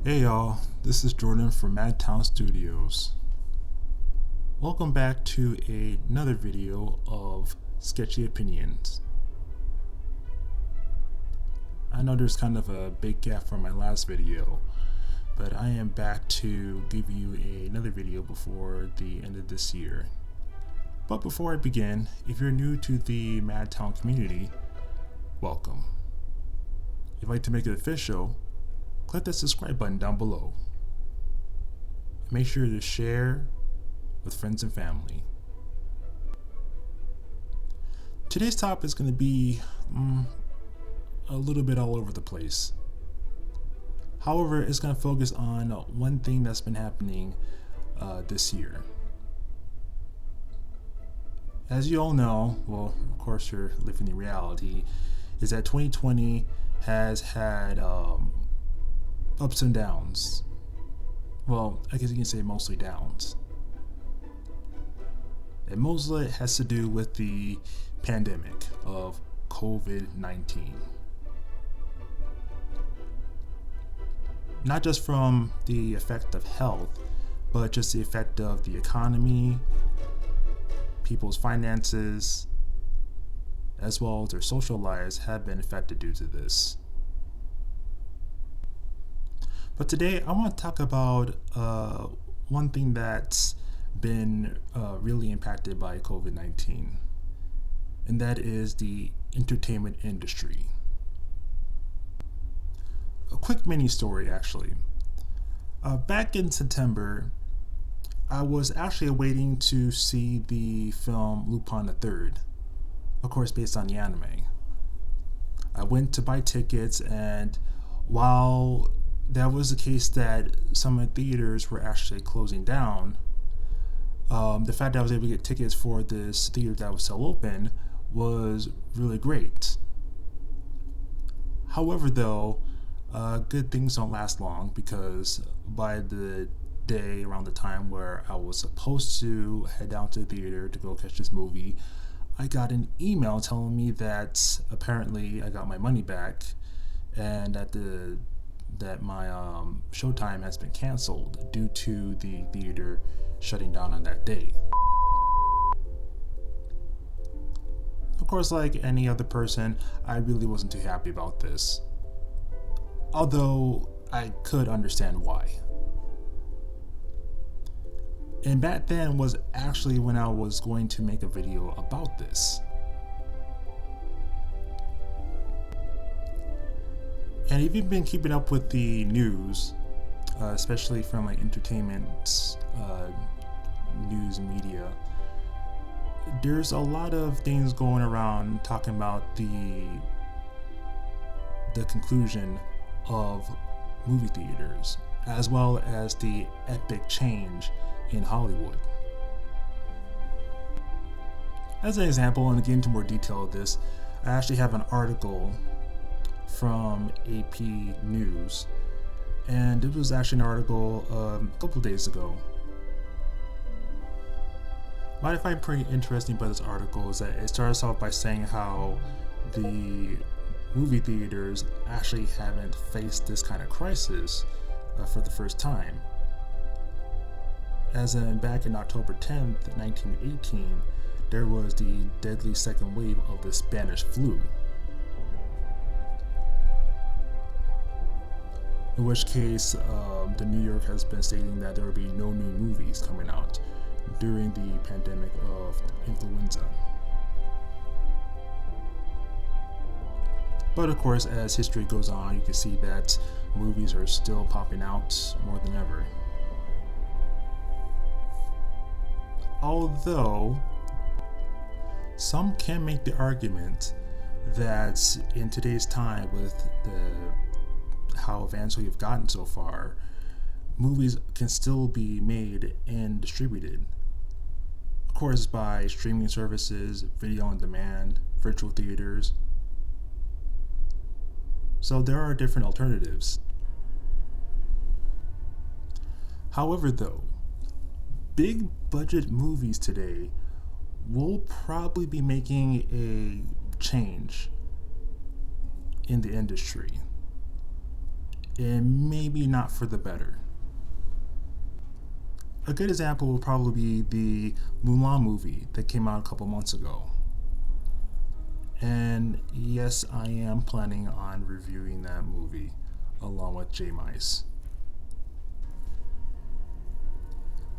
Hey y'all, this is Jordan from Madtown Studios. Welcome back to another video of Sketchy Opinions. I know there's kind of a big gap from my last video, but I am back to give you another video before the end of this year. But before I begin, if you're new to the Madtown community, welcome. If you'd like to make it official, click that subscribe button down below. Make sure to share with friends and family. Today's topic is going to be a little bit all over the place. However, it's going to focus on one thing that's been happening this year. As you all know, well, of course you're living in reality, is that 2020 has had ups and downs. Well, I guess you can say mostly downs. And mostly it has to do with the pandemic of COVID-19. Not just from the effect of health, but just the effect of the economy, people's finances, as well as their social lives have been affected due to this. But today I want to talk about one thing that's been really impacted by COVID-19, and that is the entertainment industry. A quick mini story actually. Back in September, I was actually waiting to see the film Lupin III, of course based on the anime. I went to buy tickets, and while that was the case that some of the theaters were actually closing down, the fact that I was able to get tickets for this theater that was still open was really great. However though, good things don't last long, because by the day around the time where I was supposed to head down to the theater to go catch this movie, I got an email telling me that apparently I got my money back and that my showtime has been canceled due to the theater shutting down on that day. Of course, like any other person, I really wasn't too happy about this, although I could understand why. And back then was actually when I was going to make a video about this. And if you've been keeping up with the news, especially from like entertainment news media, there's a lot of things going around talking about the conclusion of movie theaters, as well as the epic change in Hollywood. As an example, and to get into more detail of this, I actually have an article from AP News, and it was actually an article a couple of days ago. What I find pretty interesting about this article is that it starts off by saying how the movie theaters actually haven't faced this kind of crisis for the first time. As in back in October 10th, 1918, there was the deadly second wave of the Spanish flu, in which case the New York has been stating that there will be no new movies coming out during the pandemic of influenza. But of course, as history goes on, you can see that movies are still popping out more than ever. Although some can make the argument that in today's time, with how advanced we've gotten so far, movies can still be made and distributed. Of course, by streaming services, video on demand, virtual theaters. So there are different alternatives. However though, big budget movies today will probably be making a change in the industry. and maybe not for the better. A good example would probably be the Mulan movie that came out a couple months ago. And yes, I am planning on reviewing that movie along with J Mice.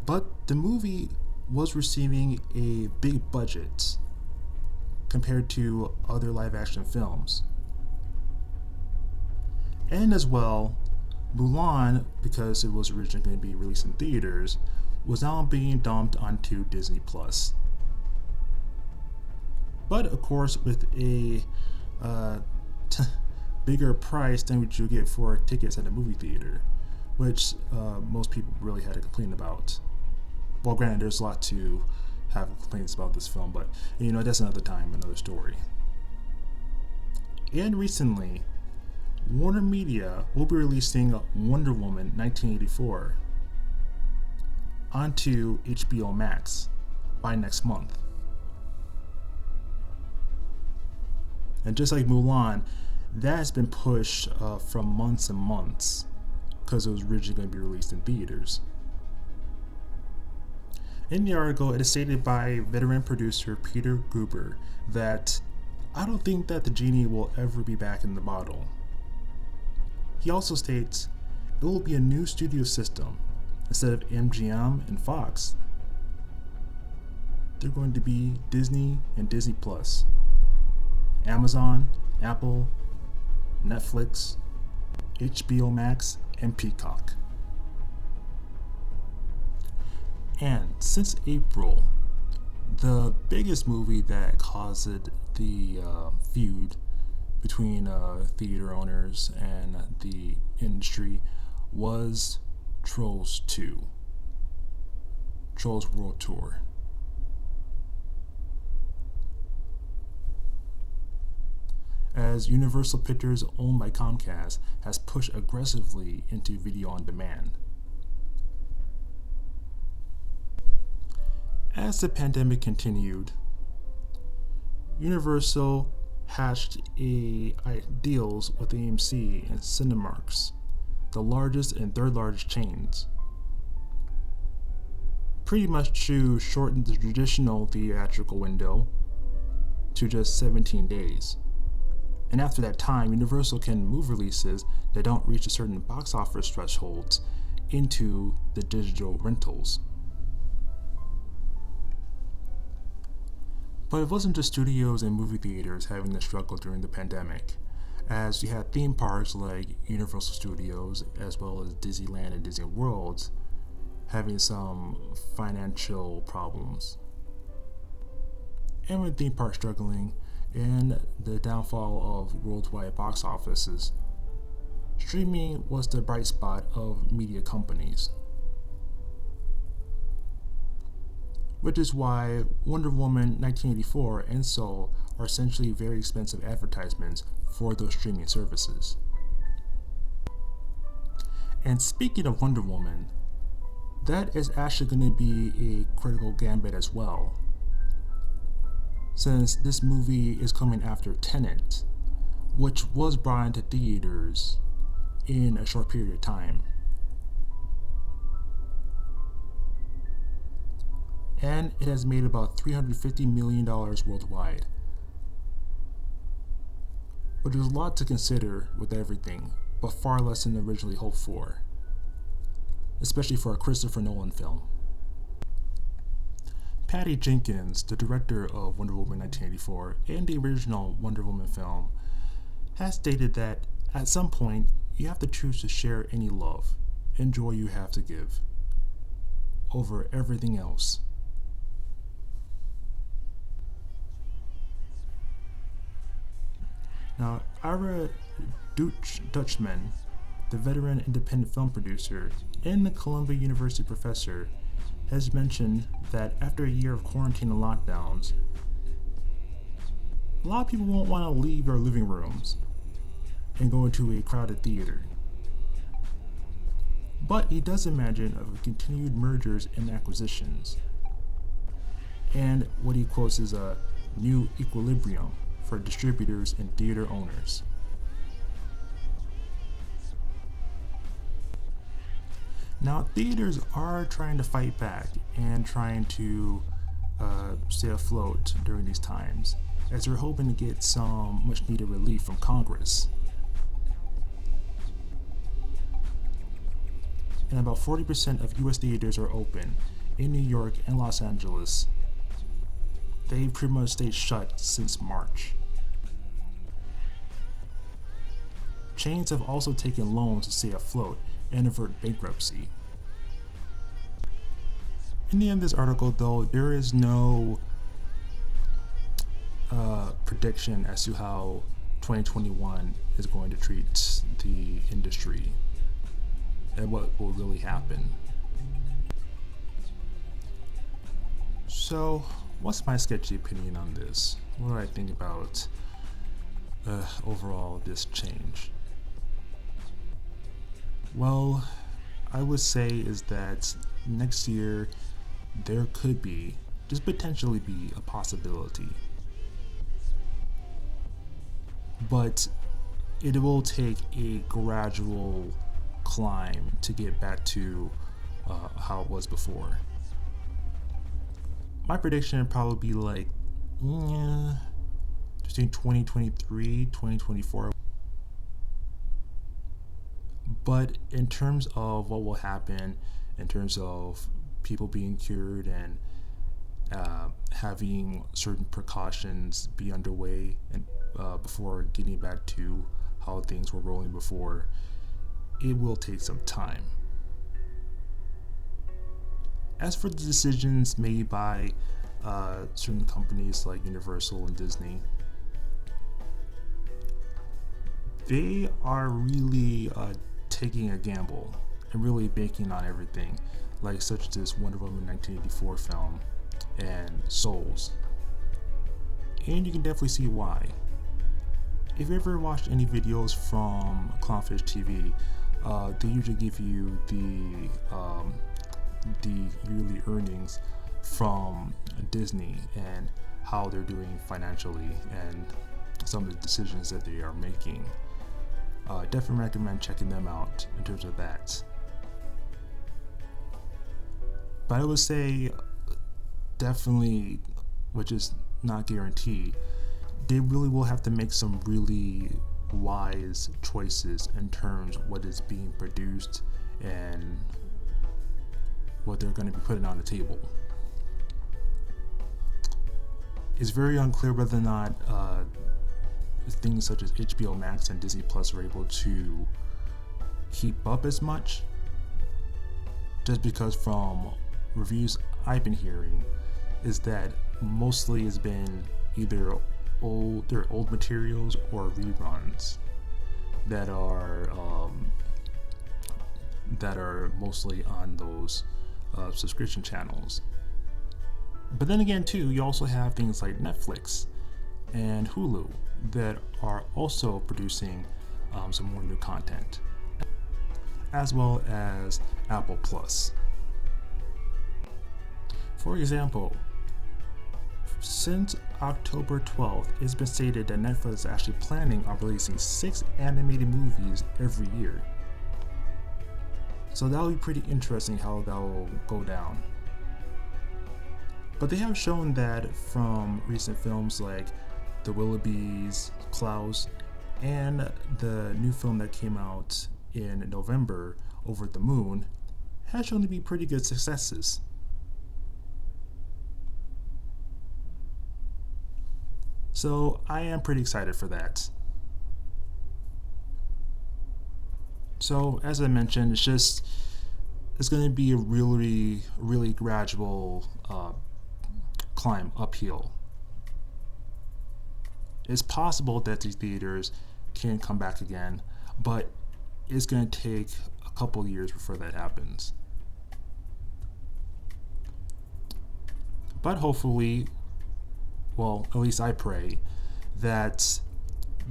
But the movie was receiving a big budget compared to other live action films. And as well, Mulan, because it was originally going to be released in theaters, was now being dumped onto Disney Plus. But of course, with a bigger price than what you get for tickets at a movie theater, which most people really had to complain about. Well, granted, there's a lot to have complaints about this film, but that's another time, another story. And recently, Warner Media will be releasing Wonder Woman 1984 onto HBO Max by next month. And just like Mulan, that has been pushed from months and months because it was originally going to be released in theaters. In the article, it is stated by veteran producer Peter Gruber that I don't think that the genie will ever be back in the bottle. He also states it will be a new studio system. Instead of MGM and Fox, they're going to be Disney and Disney Plus, Amazon, Apple, Netflix, HBO Max, and Peacock. And since April, the biggest movie that caused the feud between theater owners and the industry was Trolls 2, Trolls World Tour. As Universal Pictures, owned by Comcast, has pushed aggressively into video on demand. As the pandemic continued, Universal hatched deals with AMC and Cinemarks, the largest and third largest chains, pretty much to shorten the traditional theatrical window to just 17 days. And after that time, Universal can move releases that don't reach a certain box office thresholds into the digital rentals. But it wasn't just studios and movie theaters having to struggle during the pandemic, as you had theme parks like Universal Studios as well as Disneyland and Disney World having some financial problems. And with theme parks struggling and the downfall of worldwide box offices, streaming was the bright spot of media companies. Which is why Wonder Woman 1984 and Soul are essentially very expensive advertisements for those streaming services. And speaking of Wonder Woman, that is actually going to be a critical gambit as well, since this movie is coming after Tenet, which was brought into theaters in a short period of time. And it has made about $350 million worldwide, which is a lot to consider with everything, but far less than originally hoped for, especially for a Christopher Nolan film. Patty Jenkins, the director of Wonder Woman 1984 and the original Wonder Woman film, has stated that at some point you have to choose to share any love and joy you have to give over everything else. Now, Ira Dutchman, the veteran independent film producer and the Columbia University professor, has mentioned that after a year of quarantine and lockdowns, a lot of people won't want to leave their living rooms and go into a crowded theater. But he does imagine of continued mergers and acquisitions, and what he quotes as a new equilibrium for distributors and theater owners. Now, theaters are trying to fight back and trying to stay afloat during these times, as they're hoping to get some much needed relief from Congress. And about 40% of US theaters are open in New York and Los Angeles. They've pretty much stayed shut since March. Chains have also taken loans to stay afloat and avert bankruptcy. In the end of this article, though, there is no prediction as to how 2021 is going to treat the industry and what will really happen. So, what's my sketchy opinion on this? What do I think about overall this change? Well, I would say is that next year there could be, just potentially be, a possibility. But it will take a gradual climb to get back to how it was before. My prediction would probably be like between 2023, 2024. But in terms of what will happen, in terms of people being cured and having certain precautions be underway and before getting back to how things were rolling before, it will take some time. As for the decisions made by certain companies like Universal and Disney, they are really taking a gamble and really banking on everything, like such as this Wonder Woman 1984 film and Souls. And you can definitely see why. If you ever watched any videos from Clownfish TV, they usually give you the yearly earnings from Disney and how they're doing financially and some of the decisions that they are making. Definitely recommend checking them out in terms of that. But I would say definitely, which is not guaranteed, they really will have to make some really wise choices in terms of what is being produced and what they're going to be putting on the table. It's very unclear whether or not things such as HBO Max and Disney Plus are able to keep up as much, just because from reviews I've been hearing is that mostly has been either old materials or reruns that are mostly on those subscription channels. But then again, too, you also have things like Netflix and Hulu that are also producing some more new content, as well as Apple Plus. For example, since October 12th, it's been stated that Netflix is actually planning on releasing 6 animated movies every year. So that'll be pretty interesting how that will go down. But they have shown that from recent films like The Willoughbys, Klaus, and the new film that came out in November, Over the Moon, has shown to be pretty good successes. So I am pretty excited for that. So as I mentioned, it's going to be a really gradual climb uphill. It's possible that these theaters can come back again, but it's going to take a couple years before that happens. But hopefully, well, at least I pray, that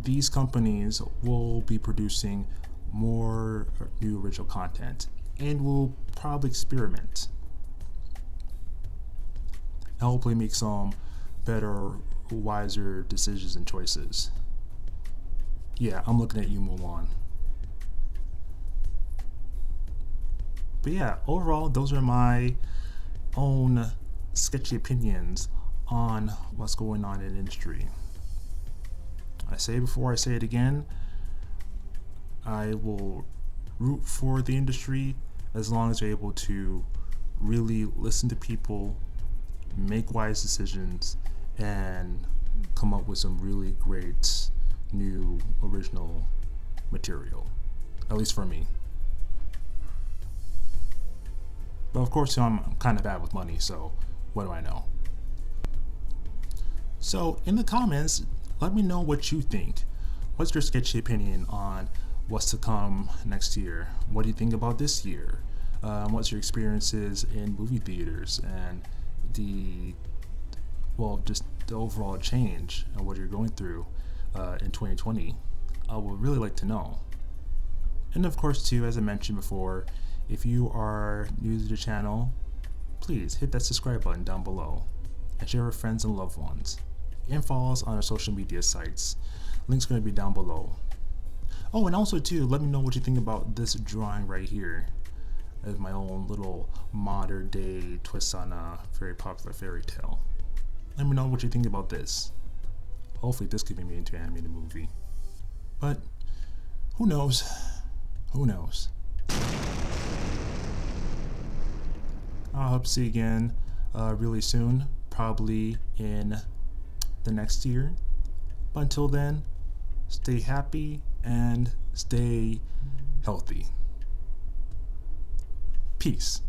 these companies will be producing more new original content and will probably experiment and hopefully make some better, wiser decisions and choices. Yeah, I'm looking at you, Mulan. But yeah, overall, those are my own sketchy opinions on what's going on in the industry. I say before I say it again, I will root for the industry as long as they're able to really listen to people, make wise decisions, and come up with some really great new original material, at least for me. But of course, I'm kind of bad with money, so what do I know? So in the comments, let me know what you think. What's your sketchy opinion on what's to come next year? What do you think about this year? What's your experiences in movie theaters and just the overall change and what you're going through in 2020? I would really like to know. And of course, too, as I mentioned before, if you are new to the channel, please hit that subscribe button down below and share with friends and loved ones. And follow us on our social media sites. Link's going to be down below. Oh, and also too, let me know what you think about this drawing right here as my own little modern day twist on a very popular fairy tale. Let me know what you think about this. Hopefully this could be made into an animated movie. But who knows? Who knows? I hope to see you again really soon, probably in the next year. But until then, stay happy and stay healthy. Peace.